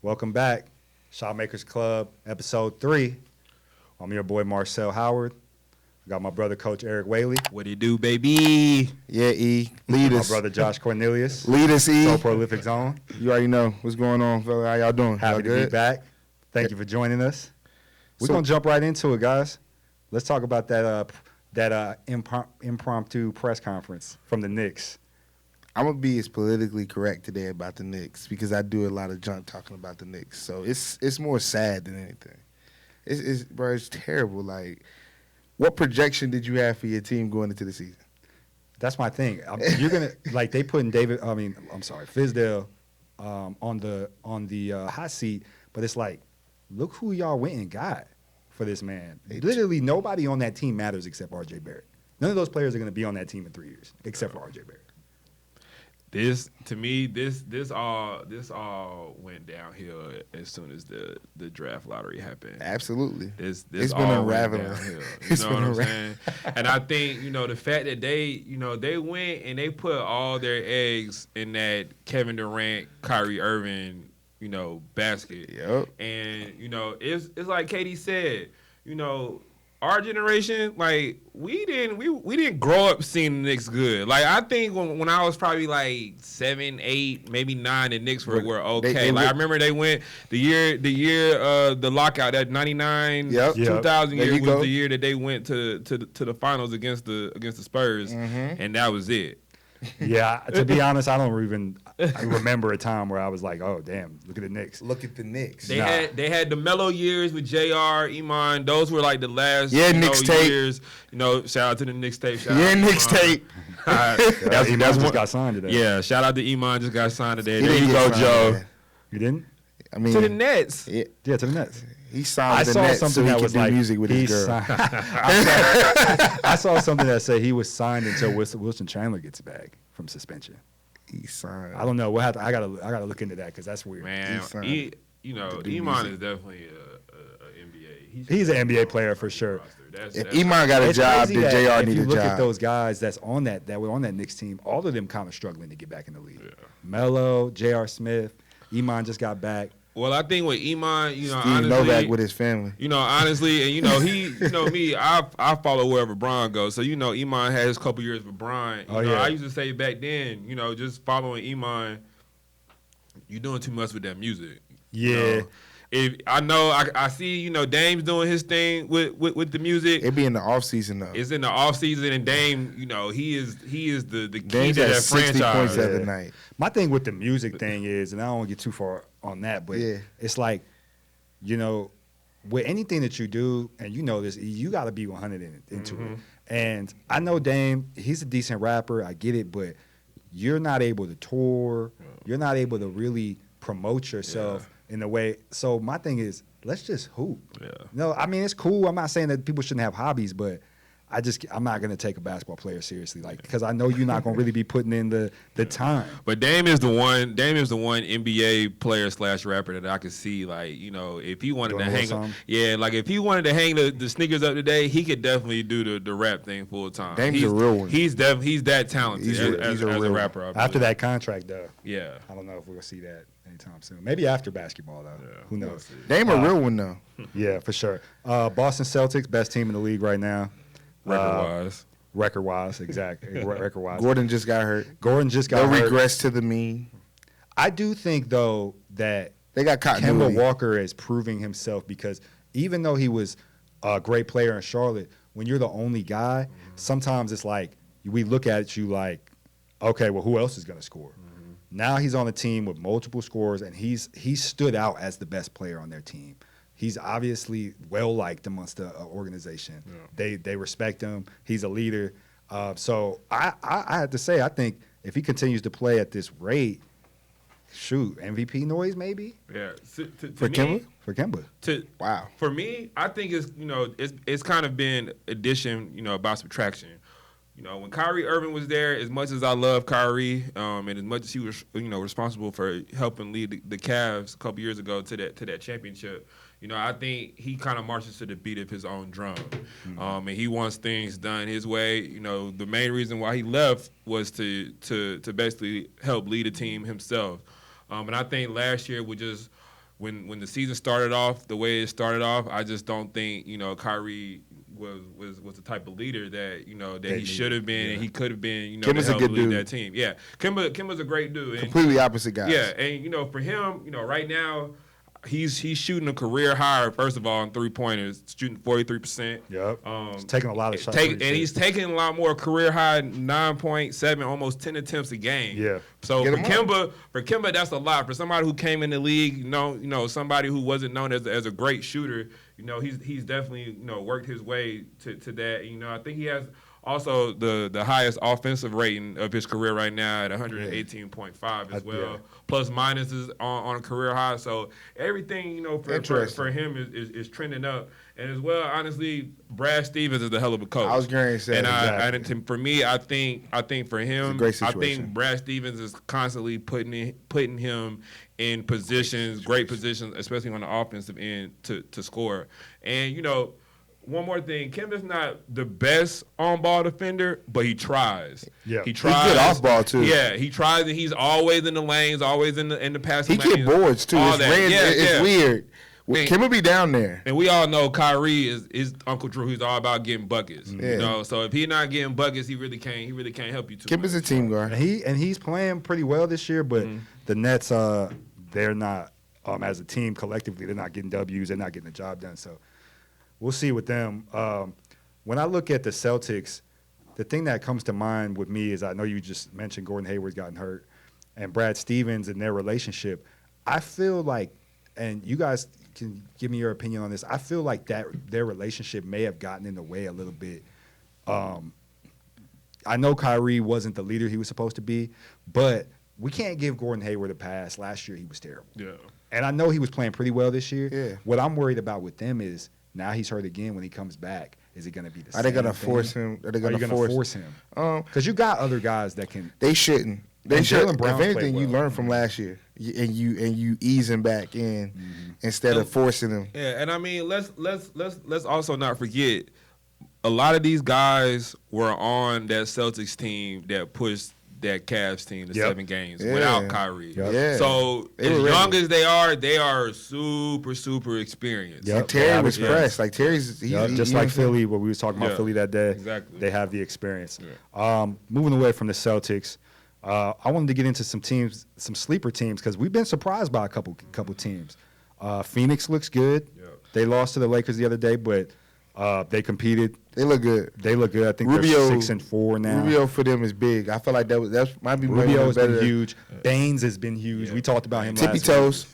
Welcome back. Shotmakers Club, episode 3. I'm your boy Marcel Howard. I got my brother Coach Eric Whaley. What it do, baby? Yeah, E. Lead My us. brother Josh Cornelius. Lead us, E. So Prolific Zone. You already know what's going on, fella. How y'all doing? Happy y'all to good? be back. Thank you for joining us. We're So- going to jump right into it, guys. Let's talk about that impromptu press conference from the Knicks. I'm going to be as politically correct today about the Knicks because I do a lot of junk talking about the Knicks. So it's more sad than anything. It's terrible. Like, what projection did you have for your team going into the season? That's my thing. You're gonna like they putting Fizdale on the hot seat, but it's like, look who y'all went and got for this man. Literally nobody on that team matters except R.J. Barrett. None of those players are gonna be on that team in 3 years except for R.J. Barrett. This all went downhill as soon as the draft lottery happened. Absolutely. This It's all been went unraveling. downhill. You It's know been what I'm saying? And I think, the fact that they went and they put all their eggs in that Kevin Durant, Kyrie Irving, basket. Yep. And, it's like Katie said, our generation, like, we didn't grow up seeing the Knicks good. Like, I think when I was probably like 7, 8, maybe 9, the Knicks were okay. I remember they went the year the lockout, that 99, Yep. 2000 There year you was go. the year that they went to the finals against the Spurs, and that was it. Yeah, to be honest, I don't even remember a time where I was like, oh damn, look at the Knicks. Look at the Knicks. They had the mellow years with JR, Iman. Those were like the last Knicks tape. years. Shout out to the Knicks tape. Shout out Yeah, to Knicks Iman. tape. That's Iman one. just got signed today. Yeah, shout out to Iman. Just got signed today. He There didn't you get go, signed Joe. today. You didn't? I mean, To the Nets. yeah, Yeah, to the Nets. he signed I the saw Nets so something he that could was do like music with his girl. I saw something that said he was signed until Wilson Chandler gets back from suspension. He signed. I don't know. I gotta look into that because that's weird. Man, signed Iman music. is definitely a NBA. He's an NBA player for sure. If Iman got a It's job, crazy then that JR if need you a look at job. those guys that were on that Knicks team, all of them kind of struggling to get back in the league. Yeah. Melo, J.R. Smith, Iman just got back. Well, I think with Iman, Steve honestly, Novak with his family. Honestly, and he, me, I follow wherever Bron goes. So Iman had his couple years with Bron. I used to say back then, just following Iman, you're doing too much with that music. Yeah. If I see, Dame's doing his thing with the music. It be in the off season though. It's in the off season, and Dame, he is the key Dame's to had that 60 franchise. points the other night. My thing with the music thing is, and I don't want to get too far on that, but it's like, with anything that you do, and this, you got to be 100 into it. And I know Dame, he's a decent rapper, I get it, but you're not able to tour. You're not able to really promote yourself in a way. So my thing is, let's just hoop. Yeah. No, I mean, it's cool. I'm not saying that people shouldn't have hobbies, but I'm not going to take a basketball player seriously, because I know you're not going to really be putting in the time. But Dame is the one NBA player / rapper that I could see, like, if he wanted Doing to a hang, little like if he wanted to hang the sneakers up today, he could definitely do the rap thing full time. Dame's a real one. He's that talented He's as a a real rapper. After that contract, though, yeah. I don't know if we'll see that anytime soon. Maybe after basketball, though. Yeah, Who knows? Dame a real one though. Yeah, for sure. Boston Celtics, best team in the league right now. Record-wise, exactly. Record-wise. Gordon just got hurt. Gordon just got They'll hurt. regress to the mean. I do think, though, that They got Kemba continuity. Walker is proving himself, because even though he was a great player in Charlotte, when you're the only guy, sometimes it's like we look at you like, okay, well, who else is going to score? Now he's on a team with multiple scorers, and he's stood out as the best player on their team. He's obviously well-liked amongst the organization. Yeah. They respect him. He's a leader. So I have to say, I think if he continues to play at this rate, shoot, MVP noise maybe? Yeah. For Kemba? For Kemba. Wow. For me, I think it's kind of been addition, by subtraction. When Kyrie Irving was there, as much as I love Kyrie, and as much as he was, responsible for helping lead the Cavs a couple years ago to that championship, I think he kind of marches to the beat of his own drum, and he wants things done his way. The main reason why he left was to basically help lead a team himself, and I think last year with just when the season started off the way it started off, I just don't think Kyrie was the type of leader that that he should have been and he could have been. Kemba's to a help good lead dude. that team. Yeah, Kemba's a great dude. Completely opposite guys. Yeah, and for him, right now. He's shooting a career high, first of all, on 3-pointers, shooting 43%. Yep. He's taking a lot of shots. And he's taking a lot more career high, 9.7, almost 10 attempts a game. Yeah. So for Kemba, that's a lot. For somebody who came in the league, somebody who wasn't known as a great shooter, he's definitely worked his way to that. I think he has also the highest offensive rating of his career right now at 118.5 as well. Yeah. Plus minus is on a career high. So everything, for him is trending up. And as well, honestly, Brad Stevens is a hell of a coach. I was going to say and for me, I think for him, great I situation. think Brad Stevens is constantly putting him in positions, great positions, especially on the offensive end to score. And one more thing, Kemba's not the best on-ball defender, but he tries. Yeah. He tries. He's good off-ball, too. Yeah, he tries, and he's always in the lanes, always in the passing lanes. He get boards, too. All It's that. weird. Yeah, It's weird. Kemba be down there. And we all know Kyrie is Uncle Drew. He's all about getting buckets. Yeah. So if he's not getting buckets, he really can't help you too Kemba's much. a team guard. And he's playing pretty well this year, but the Nets, they're not, as a team collectively, they're not getting W's. They're not getting the job done. So we'll see with them. When I look at the Celtics, the thing that comes to mind with me is I know you just mentioned Gordon Hayward's gotten hurt and Brad Stevens and their relationship. I feel like, and you guys can give me your opinion on this, I feel like that their relationship may have gotten in the way a little bit. I know Kyrie wasn't the leader he was supposed to be, but we can't give Gordon Hayward a pass. Last year he was terrible. Yeah. And I know he was playing pretty well this year. Yeah. What I'm worried about with them is now he's hurt again. When he comes back, is it going to be the same? Are they going to thing? force him? Are they Are going you to going to force him? Because you got other guys that can. they shouldn't. They And should. Jaylen Brown If anything, played you well. learn from last year, and you ease him back in instead of forcing him. Yeah, and I mean, let's also not forget, a lot of these guys were on that Celtics team that pushed that Cavs team to 7 games without Kyrie. Yep. Yeah. So They as were young ready. as they are super experienced. Yep. And Terry Yeah, was yeah. pressed. Like Terry's, Just like Philly, what we was talking about Yeah. Philly that day. Exactly. They have the experience. Yeah. Moving away from the Celtics, I wanted to get into some teams, some sleeper teams, because we've been surprised by a couple teams. Phoenix looks good. Yeah. They lost to the Lakers the other day, but they competed. They look good. They look good. I think Rubio- they're 6-4 now. Rubio for them is big. I feel like that might be Rubio has better. been huge. Baines has been huge. Yeah. We talked about him Tippy last toes.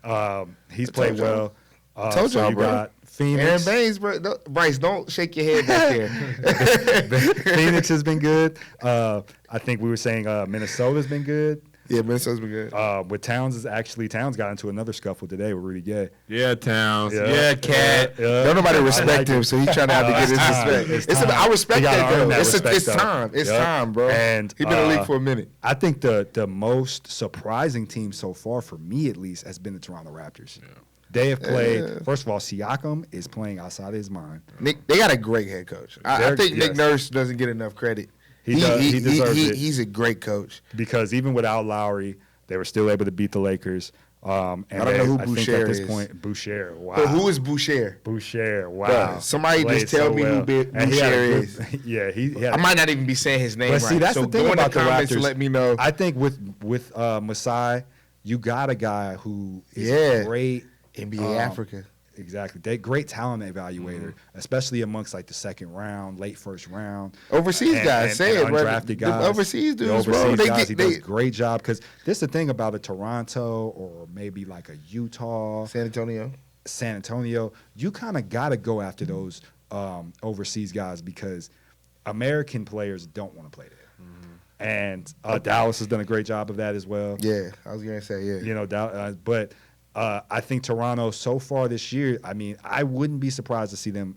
Yeah. week. He's I played told y'all. well. Told so y'all, you bro. got Aaron Phoenix. Baines, bro. Bryce, don't shake your head back there. Phoenix has been good. I think we were saying Minnesota's been good. Yeah, Minnesota's been good. With Towns Towns got into another scuffle today with Rudy Gay. Yeah, Towns. Yeah. Yeah, Cat. Don't nobody respect him, so he's trying to have to get his respect. It's time. I respect You gotta that, earn though. that It's respect, though. time. It's Yep. time, bro. And He's been in the league for a minute. I think the most surprising team so far, for me at least, has been the Toronto Raptors. Yeah. They have played. First of all, Siakam is playing outside of his mind. Nick, they got a great head coach. I think Nick Yes. Nurse doesn't get enough credit. He deserves it. He's a great coach. Because even without Lowry, they were still able to beat the Lakers. And I don't know who I think Boucher at this is. point, Boucher. Wow. But who is Boucher? Boucher? Wow. Bruh, somebody Played just tell so me who well. And he had a Boucher good- is. Yeah, he had. I might not even be saying his name But right. see, that's so the thing go in about the the comments Raptors. and let me know. I think with Masai, you got a guy who is Yeah. great. NBA Africa. Exactly. They great talent evaluator, especially amongst like the second round, late first round. Overseas guys, say it, bro. undrafted The guys. overseas The dudes, bro. overseas They guys, get- he does a great job because this is the thing about a Toronto or maybe like a Utah, San Antonio. San Antonio. You kind of got to go after those overseas guys because American players don't want to play there. And Dallas has done a great job of that as well. Yeah, I was gonna say yeah. You know, but I think Toronto so far this year, I mean, I wouldn't be surprised to see them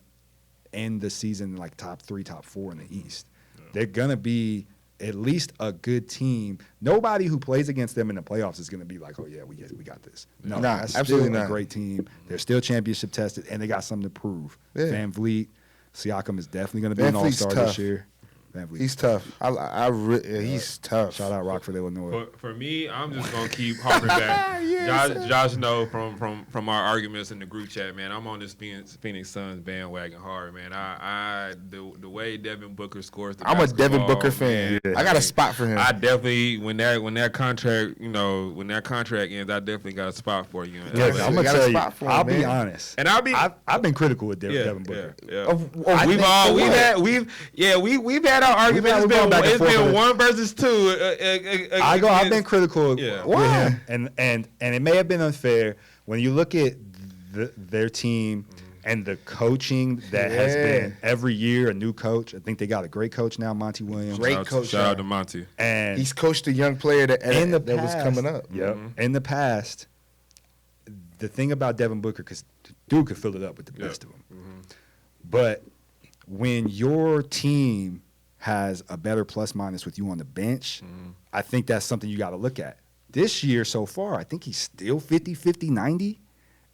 end the season like top 3, top 4 in the East. Yeah. They're going to be at least a good team. Nobody who plays against them in the playoffs is going to be like, oh, yeah, we got this. No, Nah, that's absolutely still not. a great team. They're still championship tested, and they got something to prove. Yeah. Van Vliet, Siakam is definitely going to be Van an Vliet's all-star this tough. year. VanVleet. He's tough. He's tough. Shout out Rockford, Illinois. For me, I'm just gonna keep harping back. Josh know from our arguments in the group chat, man. I'm on this Phoenix Suns bandwagon hard, man. The way Devin Booker scores. I'm a Devin Booker fan. Yeah. I got a spot for him. I definitely when that contract ends, I definitely got a spot for you. Yeah, LA. I'm We gonna got a tell you. spot for him, I'll be man. honest, And I've been critical with Devin Booker. We've had our arguments. We've gone back and It's forth been with it. 1 versus 2. I've been critical Yeah. with him, and it may have been unfair when you look at their team and the coaching that has been every year a new coach. I think they got a great coach now, Monty Williams. Great coach. Shout out to Monty. And He's coached a young player that was coming up. Yep. In the past, the thing about Devin Booker, because dude could fill it up with the best of them. But when your team has a better plus minus with you on the bench, I think that's something you got to look at. This year so far, I think he's still 50, 90.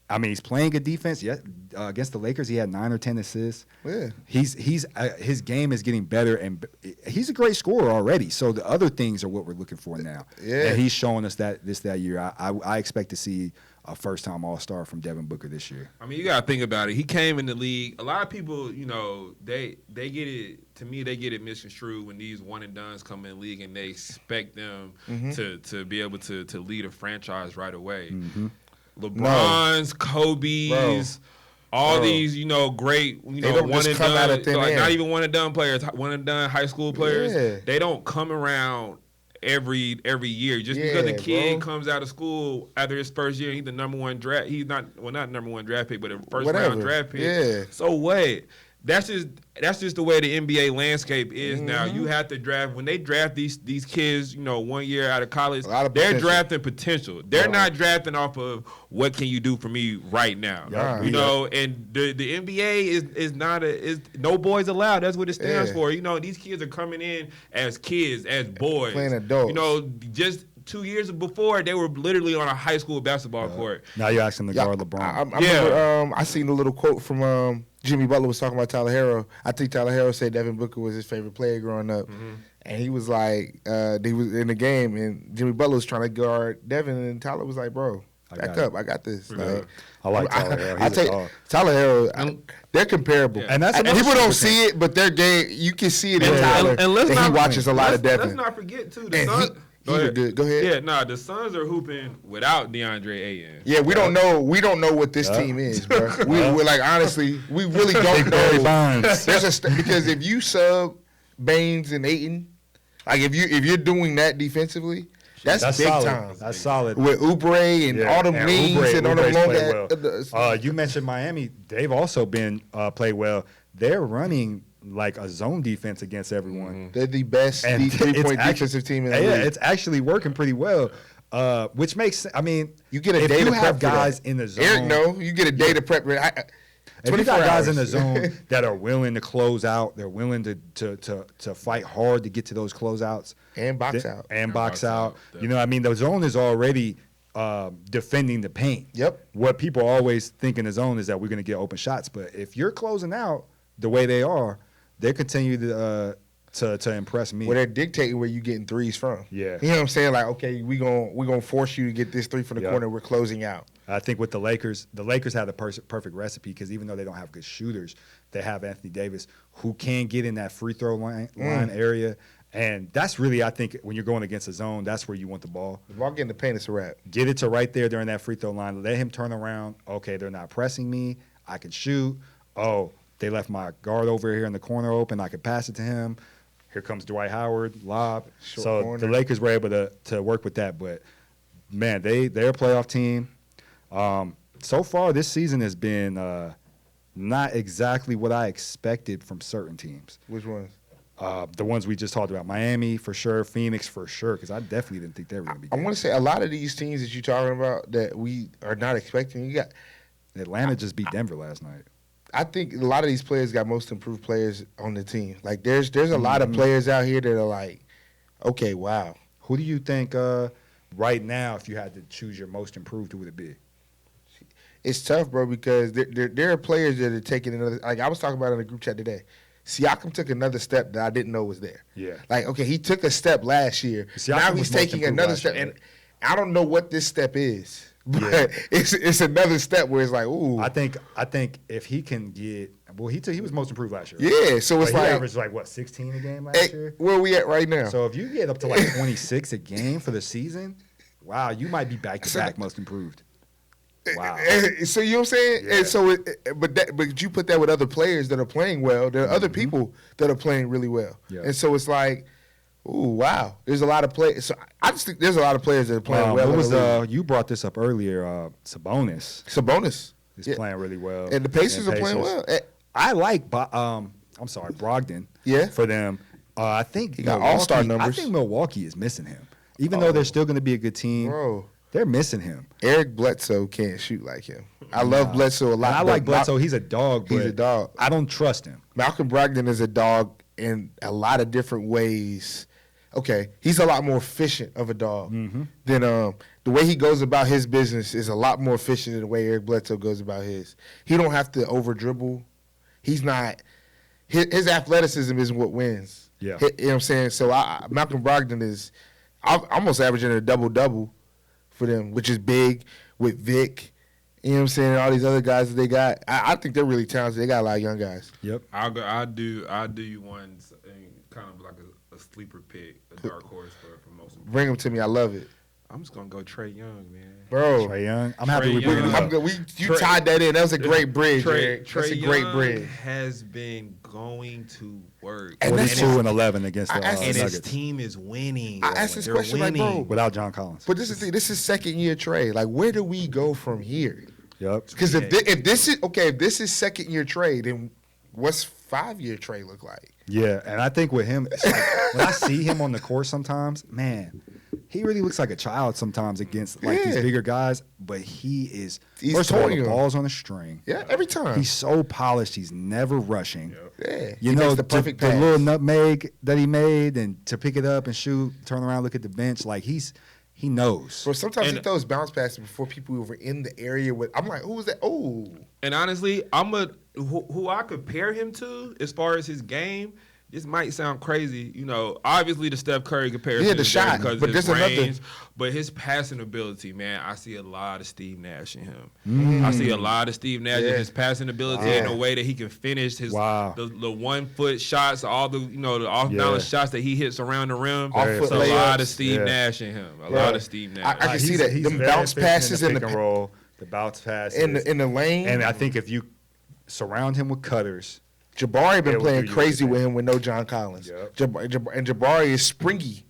I mean, he's playing good defense. Yeah, against the Lakers, he had 9 or 10 assists. Yeah. His game is getting better, and he's a great scorer already. So the other things are what we're looking for now. Yeah. And he's showing us that year. I expect to see a first-time All-Star from Devin Booker this year. I mean, you gotta think about it. He came in the league. A lot of people, they get it. To me, they get it misconstrued when these one and dones come in the league and they expect them to be able to lead a franchise right away. LeBron's, Kobe's, all these, great, They don't one just and come out done, of thin like air. not even one and done players, one and done high school players. Yeah. They don't come around every year. Just because a kid comes out of school after his first year, he's the number one draft. He's not number one draft pick, but a first round draft pick. Yeah. So what? That's just the way the NBA landscape is now. You have to draft when they draft these kids, 1 year out of college. They're drafting potential. They're not drafting off of what can you do for me right now. And the NBA is not no boys allowed. That's what it stands for. These kids are coming in as kids, as boys, playing adults. Just 2 years before they were literally on a high school basketball court. Now you're asking to guard LeBron. I remember I seen a little quote from Jimmy Butler was talking about Tyler Herro. I think Tyler Herro said Devin Booker was his favorite player growing up. And he was like, he was in the game, and Jimmy Butler was trying to guard Devin, and Tyler was like, bro, back up. I got this. Like, I like Tyler Herro. I take Tyler Herro. They're comparable. And that's people don't see it, but their game, you can see it in Tyler. And let's he watches a lot of Devin. Let's not forget, too, Go ahead. Yeah, the Suns are hooping without DeAndre Ayton. Yeah, we don't know what this team is, bro. We're like, honestly, we really don't know. Because if you sub Baines and Ayton, like if you're doing that defensively, that's big solid. time. That's solid. With Oubre and all them wings and all them long. You mentioned Miami. They've also been played well. They're running like a zone defense against everyone. They're the best three-point defensive team in the league. Yeah, it's actually working pretty well. Which makes, I mean, you get a day to prep guys in the zone. Eric, you get a day to prep. If you got guys in the zone that are willing to close out, they're willing to fight hard to get to those closeouts and box out. You know what I mean? The zone is already defending the paint. Yep. What people always think in the zone is that we're going to get open shots, but if you're closing out the way they are, they continue to impress me. Well, they're dictating where you getting threes from. Yeah. You know what I'm saying? Like, okay, we gonna force you to get this three from the corner. We're closing out. I think with the Lakers have the perfect recipe because even though they don't have good shooters, they have Anthony Davis who can get in that free throw line area. And that's really, I think, when you're going against a zone, that's where you want the ball. The ball getting the paint, it's a wrap. Get it to right there during that free throw line. Let him turn around. Okay, they're not pressing me. I can shoot. Oh, they left my guard over here in the corner open. I could pass it to him. Here comes Dwight Howard, lob. So corner. The Lakers were able to work with that. But, man, they're a playoff team. So far, this season has been not exactly what I expected from certain teams. Which ones? The ones we just talked about. Miami, for sure. Phoenix, for sure, because I definitely didn't think they were going to be good. I want to say a lot of these teams that you're talking about that we are not expecting, you got Atlanta just beat Denver last night. I think a lot of these players got most improved players on the team. Like, there's a lot of players out here that are like, okay, wow. Who do you think right now, if you had to choose your most improved, who would it be? It's tough, bro, because there are players that are taking another. Like I was talking about in the group chat today, Siakam took another step that I didn't know was there. Yeah. Like, okay, he took a step last year. Siakam Now was he's most taking improved another last step. year. And I don't know what this step is. But Yeah. it's another step where it's like, ooh. I think if he can get he was most improved last year. Yeah, so it's But he like averaged like what 16 a game last year. where are we at right now? So if you get up to like 26 a game for the season, wow, you might be back to back most improved. Wow. So you know what I'm saying? Yeah. And so, but you put that with other players that are playing well. There are other people that are playing really well. Yeah. And so it's like, ooh, wow. There's a lot of players. So I just think there's a lot of players that are playing well. What was you brought this up earlier? Sabonis is playing really well, and the Pacers are playing well. I like Brogdon. Yeah. For them, I think he got all-star numbers. I think Milwaukee is missing him, even though they're still going to be a good team. Bro. They're missing him. Eric Bledsoe can't shoot like him. I love Bledsoe a lot. And I like Bledsoe. He's a dog. He's a dog. I don't trust him. Malcolm Brogdon is a dog in a lot of different ways. Okay, he's a lot more efficient of a dog than the way he goes about his business is a lot more efficient than the way Eric Bledsoe goes about his. He don't have to over dribble. He's not. His athleticism isn't what wins. Yeah, you know what I'm saying. So Malcolm Brogdon is almost averaging a double for them, which is big with Vic. You know what I'm saying? And all these other guys that they got. I think they're really talented. They got a lot of young guys. Yep. I'll do you one kind of like a sleeper pick, a dark horse for most of them. Bring them to me. I love it. I'm just gonna go Trae Young, man. Bro. Trae Young. I'm happy we bring him up. You tied that in. That was a great bridge, Eric. That's a great Young bridge. has been going to work. And 42-11 against the and his Nuggets team is winning. I asked this They're question winning. like, bro. without John Collins. But this is the thing. This is second year trade. Like, where do we go from here? Yep. Because if this is second year trade, then what's 5-year trade look like? Yeah, and I think with him, it's like, when I see him on the court sometimes, man, he really looks like a child sometimes against like these bigger guys. But he's first of all, the ball's on a string. Yeah, every time. He's so polished. He's never rushing. Yeah, you he know, makes the perfect the pass. little nutmeg that he made, and to pick it up and shoot, turn around, look at the bench, like he knows. Bro, sometimes he throws bounce passes before people were in the area with. I'm like, who was that? Oh. And honestly, who I compare him to as far as his game. This might sound crazy, you know. Obviously, the Steph Curry comparison, the is shot, because but of his there's another- range, but his passing ability, man. I see a lot of Steve Nash in him. I see a lot of Steve Nash in his passing ability in a way that he can finish his the 1 foot shots, all the the off balance shots that he hits around the rim. Off-foot It's a lot of layups. Steve Nash in him. A lot of Steve Nash. I can see that. He's Them very bounce efficient passes in in the the pick and roll, the bounce passes in the lane. and I think if you surround him with cutters. Jabari been It will playing do you crazy anything. with him with no John Collins. Yep. And Jabari is springy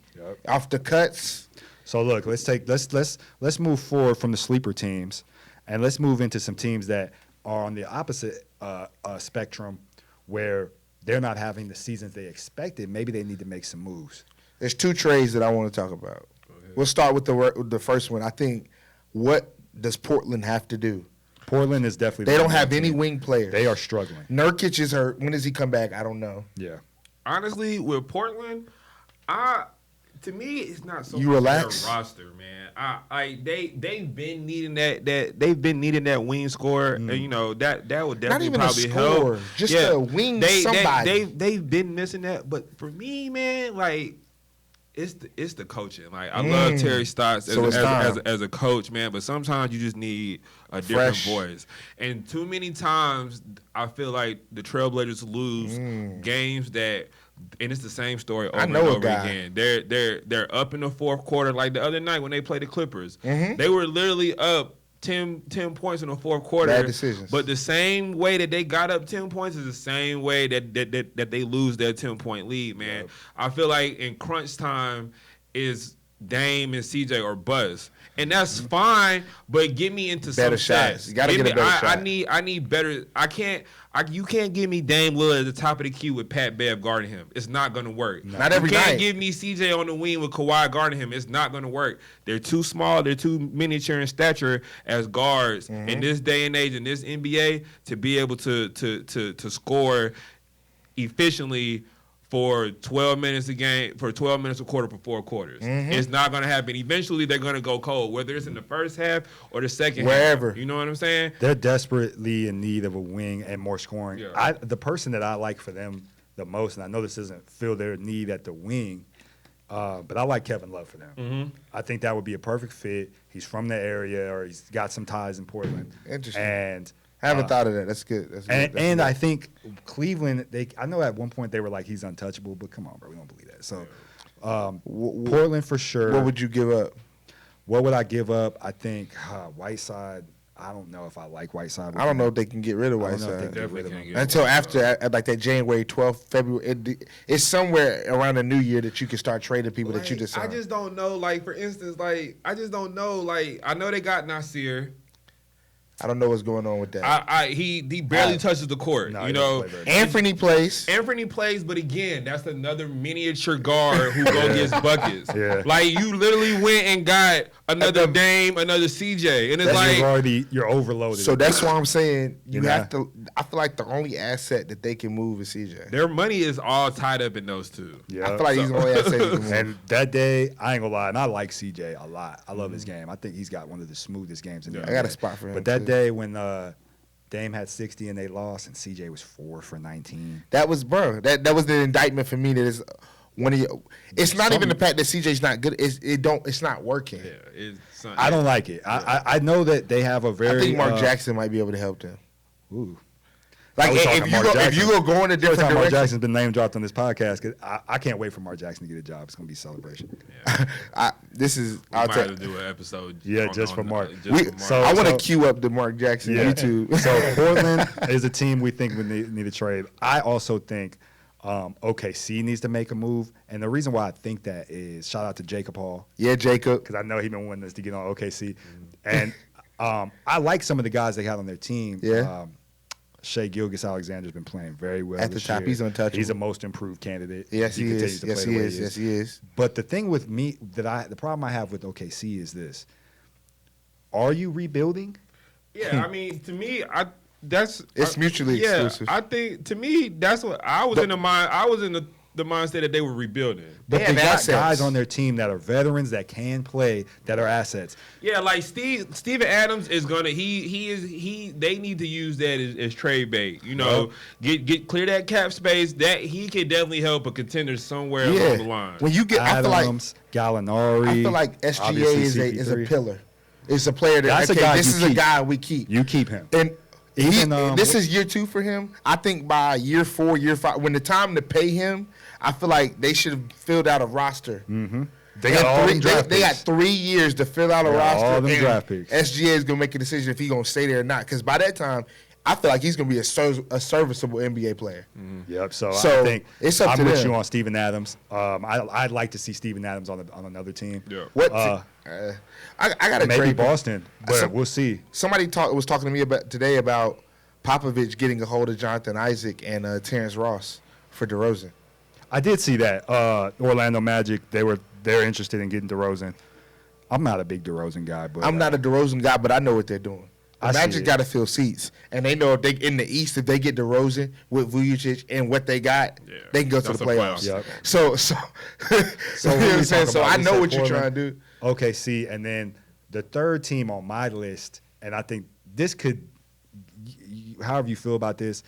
off the cuts. So look, let's move forward from the sleeper teams, and let's move into some teams that are on the opposite spectrum, where they're not having the seasons they expected. Maybe they need to make some moves. There's 2 trades that I want to talk about. We'll start with the first one. I think, what does Portland have to do? Portland is definitely. They don't have any wing players. They are struggling. Nurkic is hurt. When does he come back? I don't know. Yeah. Honestly, with Portland, to me, it's not so You much relax? their roster, man. They've been needing that wing scorer, and that would Not definitely even a probably scorer, help. just a wing somebody. They've been missing that, but for me, man, like. It's the coaching. Like I love Terry Stotts as a coach, man. But sometimes you just need a different voice. And too many times I feel like the Trailblazers lose games that, and it's the same story over and over again. They're up in the fourth quarter. Like the other night when they played the Clippers, they were literally up 10 points in the fourth quarter. Bad decisions. But the same way that they got up 10 points is the same way that they lose their 10-point lead, man. Yep. I feel like in crunch time is Dame and CJ or buzz. And that's fine, but get me into better some shots. stats. You gotta get a better shot. I need better. You can't give me Dame Lillard at the top of the key with Pat Bev guarding him. It's not gonna work. Not every You night. can't give me CJ on the wing with Kawhi guarding him. It's not gonna work. They're too small. They're too miniature in stature as guards in this day and age in this NBA to be able to score efficiently for 12 minutes a game, for 12 minutes a quarter for 4 quarters. It's not going to happen. Eventually, they're going to go cold, whether it's in the first half or the second Wherever. half. You know what I'm saying? They're desperately in need of a wing and more scoring. Yeah. The person that I like for them the most, and I know this doesn't fill their need at the wing, but I like Kevin Love for them. Mm-hmm. I think that would be a perfect fit. He's from the area, or he's got some ties in Portland. Interesting. And I haven't thought of that. That's good. That's good. and I think Cleveland, I know at one point they were like, he's untouchable, but come on, bro, we don't believe that. So Portland for sure. What would you give up? What would I give up? I think Whiteside. I don't know if I like Whiteside. I don't know if they can get rid of I don't know if Whiteside. they can get rid of Definitely him. can't Until after, like that January 12th, February. It's somewhere around the new year that you can start trading people that you just I signed. just don't know. Like, for instance, like, I just don't know. Like, I know they got Nasir. I don't know what's going on with that. He barely touches the court. No, you he know, doesn't play very Anthony plays. Anthony plays, but again, that's another miniature guard who go get buckets. Yeah. Like, you literally went and got another Dame, another CJ, and it's You're overloaded. So that's why I'm saying you Yeah. have to. I feel like the only asset that they can move is CJ. their money is all tied up in those two. yeah. I feel like he's the only asset you can move. And that day, I ain't gonna lie, and I like CJ a lot. I love his game. I think he's got one of the smoothest games in the I got a NBA. spot for him. But that too. day when Dame had 60 and they lost, and CJ was 4 for 19. That was That was the indictment for me. That is one of your. It's not even the fact that CJ's not good. It's not working. Yeah, it's I don't like it. I know that they have a very. I think Mark Jackson might be able to help them. Ooh. Like I was talking if Mark you Jackson. go in a Every different time Mark direction. Jackson's been name dropped on this podcast, 'cause I can't wait for Mark Jackson to get a job. It's gonna be a celebration. I'll I'll might tell. have to do an episode. Yeah, just for Mark. So, I want to so- queue up the Mark Jackson Yeah. YouTube. So Portland is a team we think we need to trade. I also think OKC needs to make a move, and the reason why I think that is shout out to Jacob Hall, Yeah, Jacob. because I know he's been wanting us to get on OKC, and I like some of the guys they had on their team. Yeah. Shea Gilgeous-Alexander's been playing very well At the this top, year. he's untouchable. He's a most improved candidate. Yes, he continues is. to Yes, play he the way is. Yes, he is. But the thing with me the problem I have with OKC is this: are you rebuilding? yeah, I mean, to me, It's mutually exclusive. I think to me, that's what I was in the mind. I was in the mindset that they were rebuilding. But They they have got assets. guys on their team that are veterans that can play, that are assets. Yeah, like Steven Adams is gonna they need to use that as trade bait. You know, get clear that cap space. That he can definitely help a contender somewhere along the line. When you get, Adams, Gallinari. I feel like SGA obviously is a CP3. pillar. It's a player that That's a okay, guy this you is a keep. guy we keep. You keep him. And Even, this is year 2 for him. I think by year 4, year 5, when the time to pay him, I feel like they should have filled out a roster. Mm-hmm. They got all them draft They got picks. 3 years to fill out a They got roster. all them and draft picks. SGA is gonna make a decision if he's gonna stay there or not. Because by that time, I feel like he's gonna be a serviceable NBA player. Yep. So So, I think it's up I'm to with them. you on Steven Adams. I'd like to see Steven Adams on another team. Yeah. What? I got to Maybe trade Boston, but So- we'll see. Somebody was talking to me today about Popovich getting a hold of Jonathan Isaac and Terrence Ross for DeRozan. I did see that. Orlando Magic, they're interested in getting DeRozan. I'm not a big DeRozan guy, but I'm not a DeRozan guy, but I know what they're doing. The I see Magic it. got to fill seats, and they know if they in the East, if they get DeRozan with Vujic and what they got, Yeah, they can go to that's the a playoffs. playoff. Yep. So, you know what I'm saying? So I know what you're trying to do. OKC, and then the third team on my list, and I think this could, however you feel about this,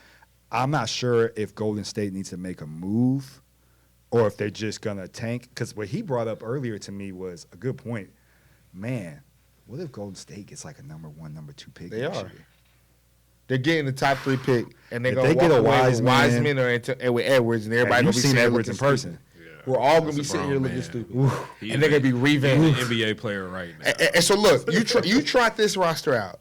I'm not sure if Golden State needs to make a move or if they're just going to tank. Because what he brought up earlier to me was a good point. Man, what if Golden State gets like a number 1, number 2 pick? They next are. year? They're getting the top 3 pick, and they're If going to they get walk a away with Wiseman- Wiseman or with Edwards, and And everybody you've going to be seen sitting here Edwards in looking person. stupid. We're all going to be That's a sitting here grown looking man. stupid. He's And they're going to be He's revamped. an NBA player right now. And so look, you trot this roster out: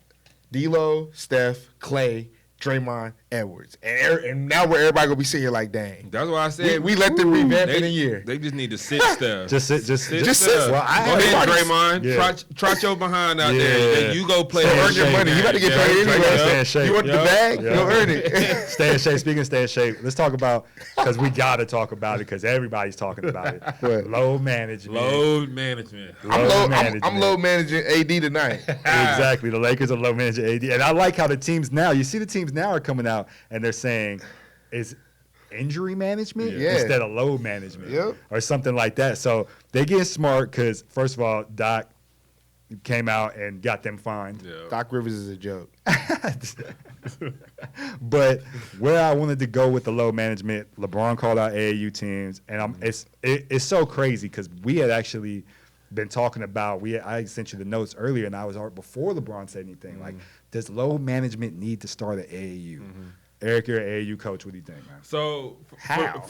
D'Lo, Steph, Clay, Draymond, Edwards, and now where everybody gonna be sitting here like, dang. That's why I said We let them revamp they, in a year. They just need to sit Steph. Just sit. Just sit. Steph. Well, Go ahead, Draymond. Yeah. Trot your behind out Yeah. there. Then you go play. Stay in Earn your shape, money. You got to get Yeah. paid Stay anyway. in shape. You want the Yeah. bag? Yeah. You'll earn it. Stay in shape. Speaking of stay in shape, let's talk about, because we got to talk about it because everybody's talking about it. What? Load management. Load management. I'm low managing AD tonight. Exactly. The Lakers are low managing AD. And I like how the teams now, you see the teams now are coming out and they're saying, is injury management Yeah. instead of load management Yep. or something like that. So they get smart because, first of all, Doc, came out and got them fined. Yeah. Doc Rivers is a joke. But where I wanted to go with the load management, LeBron called out AAU teams, and it's so crazy because we had actually been talking about. I sent you the notes earlier, and I was before LeBron said anything. Like, does load management need to start at AAU? Eric, you're an AAU coach. What do you think, man? So How?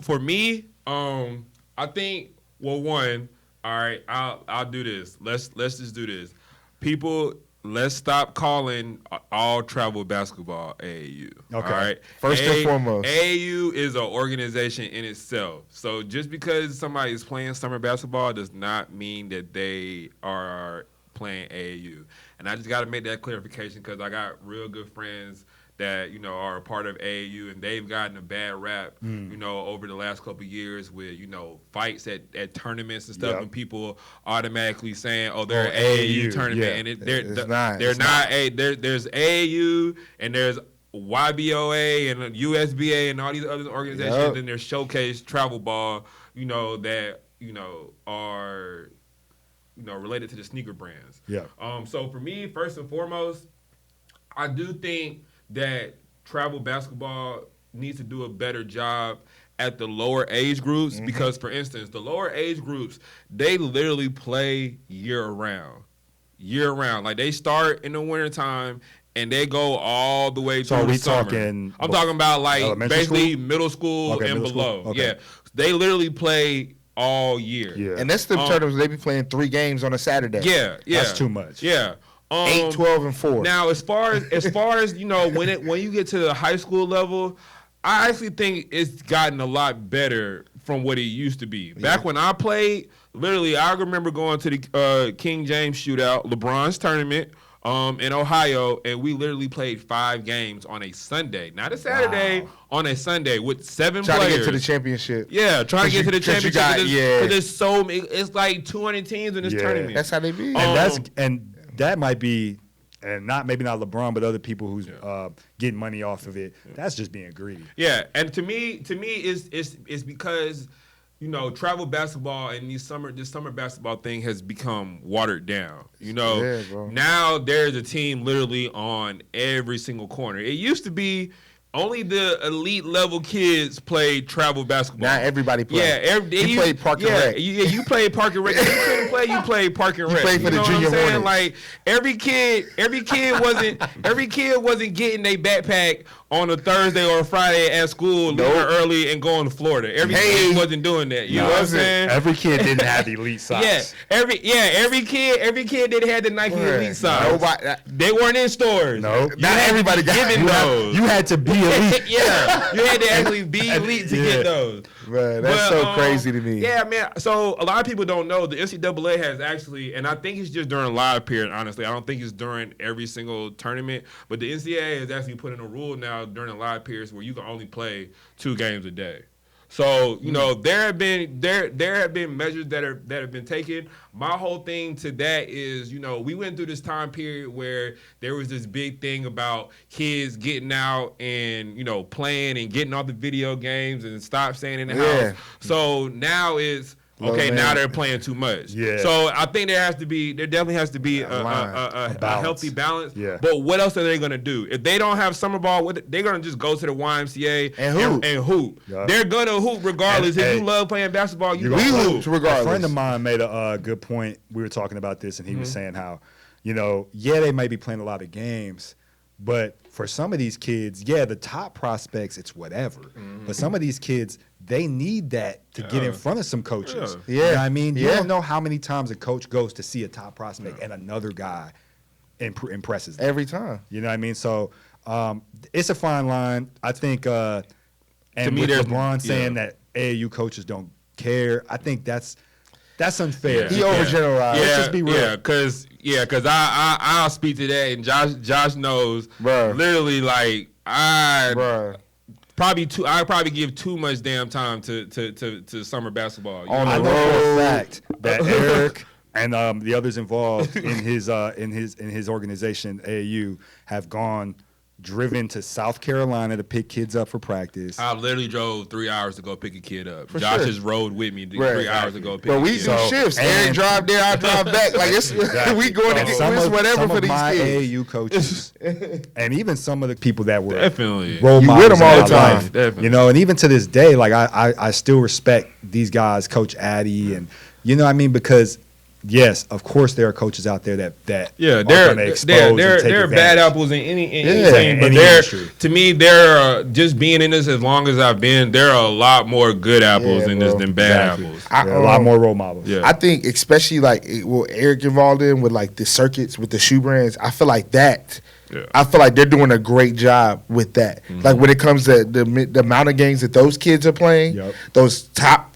For me, I think one. All right, I'll do this. Let's just do this. People, let's stop calling all travel basketball AAU. Okay. All right. First and foremost, AAU is an organization in itself. So just because somebody is playing summer basketball does not mean that they are playing AAU. And I just got to make that clarification because I got real good friends that, you know, are a part of AAU, and they've gotten a bad rap, you know, over the last couple of years with, you know, fights at tournaments and stuff, and people automatically saying, "Oh, they're an AAU tournament," and they're not. There's AAU and there's YBOA and USBA and all these other organizations, and there's showcase travel ball, you know, that you know are, you know, related to the sneaker brands. Yeah. So for me, first and foremost, I do think that travel basketball needs to do a better job at the lower age groups because, for instance, the lower age groups, they literally play year-round. Like, they start in the wintertime and they go all the way through the summer. I'm talking about, like, basically school? middle school and below. Okay. Yeah. They literally play all year. Yeah. And that's the tournaments they be playing 3 games on a Saturday. Yeah. That's too much. Yeah. 8, 12, and 4. Now, as far as you know, when you get to the high school level, I actually think it's gotten a lot better from what it used to be. Back when I played, literally, I remember going to the King James Shootout, LeBron's tournament, in Ohio, and we literally played 5 games on a Sunday, not a Saturday, on a Sunday with 7 players. Trying to get to the championship. Yeah, trying to get to the championship. Because it's like 200 teams in this tournament. That's how they be. And that might be, and maybe not LeBron, but other people who's getting money off of it. That's just being greedy. Yeah, and to me, it's because, you know, travel basketball and this summer basketball thing has become watered down. You know, now there's a team literally on every single corner. It used to be only the elite level kids played travel basketball. Not everybody played. Yeah, you played Park and Rec. You played Park and Rec. You couldn't play. You played Park and Rec. You played for the junior Hornets. Like every kid wasn't getting their backpack on a Thursday or a Friday at school, leaving early and going to Florida. Every kid wasn't doing that. You know what I'm saying? Every kid didn't have elite socks. Every kid didn't have the Nike elite socks. They weren't in stores. No, not everybody got those. You had to be elite. Yeah, you had to actually be elite to get those. Man, that's so crazy to me. Yeah, man. So a lot of people don't know the NCAA has actually, and I think it's just during live period, honestly. I don't think it's during every single tournament, but the NCAA has actually put in a rule now during the live periods where you can only play 2 games a day. So, you know, there have been measures that have been taken. My whole thing to that is, you know, we went through this time period where there was this big thing about kids getting out and, you know, playing and getting all the video games and stop staying in the house. So now it's now they're playing too much. Yeah. So I think there definitely has to be a healthy balance. Yeah. But what else are they gonna do if they don't have summer ball? They're gonna just go to the YMCA and hoop. Yeah. They're gonna hoop regardless. If you love playing basketball, you gonna hoop regardless. A friend of mine made a good point. We were talking about this, and he was saying how, you know, they may be playing a lot of games, but for some of these kids, the top prospects, it's whatever. But some of these kids, they need that to get in front of some coaches. You know what I mean? You don't know how many times a coach goes to see a top prospect and another guy impresses them. Every time. You know what I mean? So it's a fine line. I think, and to me, with LeBron saying that AAU coaches don't care, I think that's unfair. He overgeneralized. Let's just be real. Because I'll speak to that, and Josh knows. Bruh. Literally, like Bruh. I probably give too much damn time to summer basketball. I know for a fact that Eric and the others involved in his organization AAU have gone driven to South Carolina to pick kids up for practice. I literally drove 3 hours to go pick a kid up. For Josh sure. just rode with me Right. 3 hours to go pick But a we kid do up. shifts. Aaron drive there, I drive back. Like it's we going to And get some wins, of- whatever some for of these my kids. AAU coaches, and even some of the people that were Definitely. role You models with 'em all in the my time. life, Definitely. you know. And even to this day, like I still respect these guys, Coach Addy, and you know what I mean, because yes, of course there are coaches out there that Yeah, are gonna expose and take they're bad advantage. apples in any Yeah, team, but any they're industry. to me they're just being in this as long as I've been. There are a lot more good apples Yeah, in this bro. than bad Exactly. apples. I- There are a lot more role models. Yeah. I think especially like what Eric involved in with like the circuits with the shoe brands. I feel like that. Yeah. I feel like they're doing a great job with that. Like when it comes to the amount of games that those kids are playing, Yep. those top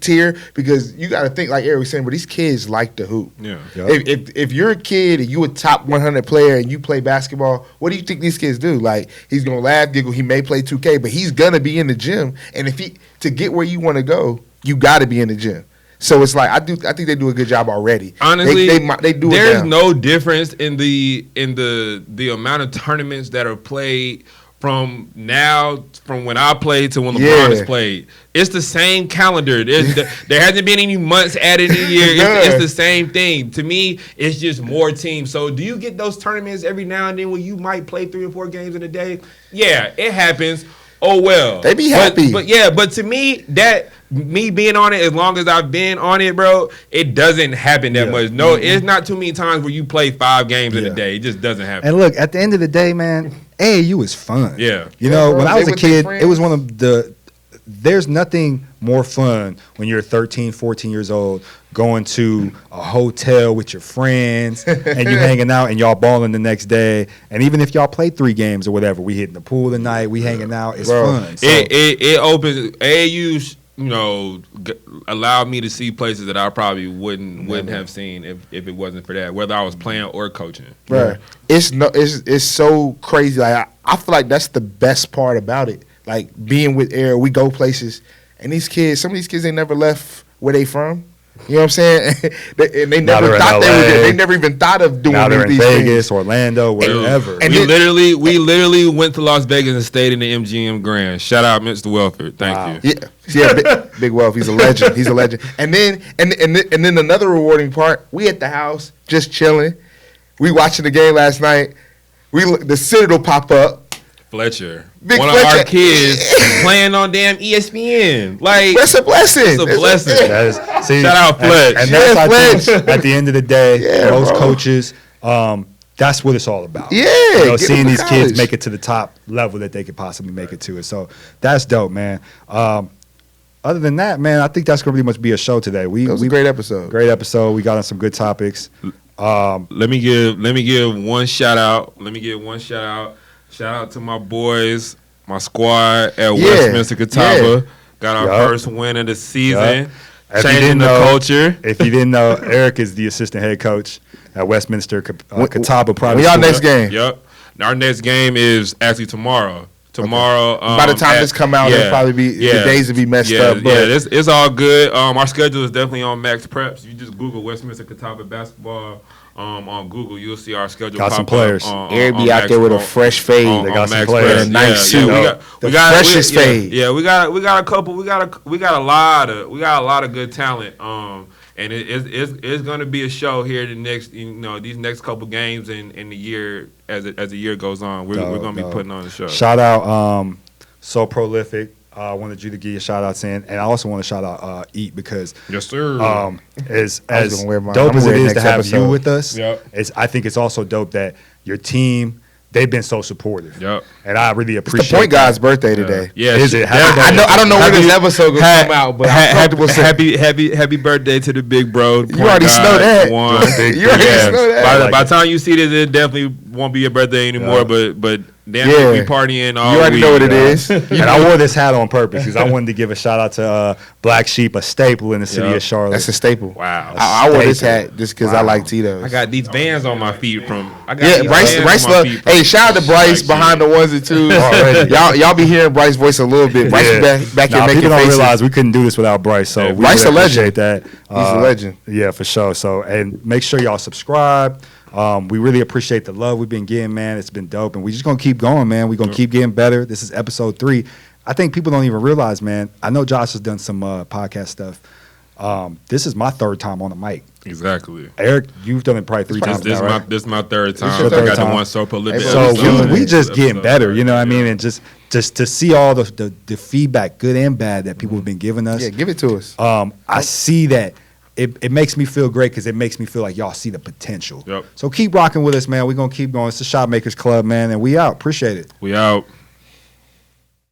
tier, because you got to think like Eric was saying, but these kids like to hoop. Yeah. Yep. If you're a kid and you a top 100 player and you play basketball, what do you think these kids do? Like he's gonna laugh, giggle. He may play 2K, but he's gonna be in the gym. And if he to get where you want to go, you got to be in the gym. So it's like I think they do a good job already. Honestly, they do. There's it now. no difference in the amount of tournaments that are played from when I played to when LeBron has played. It's the same calendar. There hasn't been any months added in a year. It's the same thing. To me, it's just more teams. So do you get those tournaments every now and then where you might play 3 or 4 games in a day? Yeah, it happens. Oh well. They be happy. But to me, me being on it as long as I've been on it, bro, it doesn't happen that much. No, it's not too many times where you play 5 games in a day. It just doesn't happen. And look, at the end of the day, man, AAU is fun. Yeah. You know, bro, when I they was a with their kid, friends. it was one of there's nothing more fun when you're 13, 14 years old going to a hotel with your friends and you hanging out and y'all balling the next day. And even if y'all play 3 games or whatever, we hitting the pool tonight, we hanging out. It's Bro, fun. So, It opens AAU. Allowed me to see places that I probably wouldn't have seen if it wasn't for that, whether I was playing or coaching. Bruh, it's so crazy. Like I feel like that's the best part about it. Like being with Eric, we go places, and these kids, some of these kids, they never left where they from. You know what I'm saying? They Now never they're in thought they LA. were there. They never even thought of doing now they're in these Vegas, things. Orlando, wherever. And we then- literally went to Las Vegas and stayed in the MGM Grand. Shout out Mr. Welfare. Thank Wow. you. Big Wealth. He's a legend. He's a legend. And then another rewarding part. We at the house just chilling. We watching the game last night. The Citadel pop up. Fletcher. Big One of Fletcher. our kids playing on damn ESPN. Like That's a blessing. it's a blessing. That is, see, Shout out Fletch. And Yeah, that's I think, Fletch. at the end of the day, Yeah, those bro. coaches, that's what it's all about. Yeah, You know, get seeing them to these kids college. make it to the top level that they could possibly make it to. So that's dope, man. Other than that, man, I think that's going to pretty much be a show today. It was a great episode. Great episode. We got on some good topics. Let me give one shout out. Shout out to my boys, my squad at Yeah, Westminster Catawba. yeah. Got our Yup. first win of the season. Yup. If you Changing didn't the know- culture. If you didn't know, Eric is the assistant head coach at Westminster Catawba Private When y'all School. next game? Yep. Our next game is actually tomorrow. Tomorrow. By the time this come out, it'll probably be the days will be messed up. But it's all good. Our schedule is definitely on Max Preps. You just Google Westminster Catawba basketball on Google. You'll see our schedule. Got pop some players. Up on Eric be Max out there with a Pro- fresh fade. on- They on got some Max players. Preps. And a nice Yeah, suit. we The got freshest fade. Yeah, we got a couple. We got a lot of good talent. And it's going to be a show here the next these next couple games in the year as the year goes on. We're going to be putting on the show. Shout out, So Prolific. I wanted you to give you a shout out, saying, and I also want to shout out Eat because Yes, sir. as gonna wear mine. dope I'm as gonna it wear it is to next have episode. you with us, Yep. I think it's also dope that your team, they've been so supportive. Yep. And I really it's appreciate the point that. guard's birthday today. Yeah, Is it? I don't know when this episode gonna come out, but I'm comfortable saying happy birthday to the big bro. the you point already guard, know that. Juan. You already Yeah. know that. By like the it. time you see this, it definitely won't be your birthday anymore. But damn, Yeah. we partying all You already week. know what it is. And I wore this hat on purpose because I wanted to give a shout out to Black Sheep, a staple in the city Yep. of Charlotte. That's a staple. Wow. I wore this Staple. hat just because I like Tito's. I got these Vans on my feet from. Yeah, Bryce love. Hey, shout out to Bryce behind the ones and twos. Already. Y'all be hearing Bryce's voice a little bit. Bryce Yeah. back here Nah, making people don't faces. realize we couldn't do this without Bryce, so Yeah, we Bryce really a legend. appreciate that. He's a legend. Yeah, for sure. So, and make sure y'all subscribe. We really appreciate the love we've been getting, man. It's been dope, and we just gonna keep going, man. We're gonna keep getting better. This is episode 3. I think people don't even realize, man. I know Josh has done some podcast stuff. This is my 3rd time on the mic. Exactly. Eric, you've done it probably 3 times This now, right? is my 3rd time. your I third got time. the one so prolific. So we just getting better, you know what I mean? Yeah. And just to see all the feedback, good and bad, that people have been giving us. Yeah, give it to us. I see that it makes me feel great because it makes me feel like y'all see the potential. Yep. So keep rocking with us, man. We're going to keep going. It's the Shotmakers Club, man, and we out. Appreciate it. We out.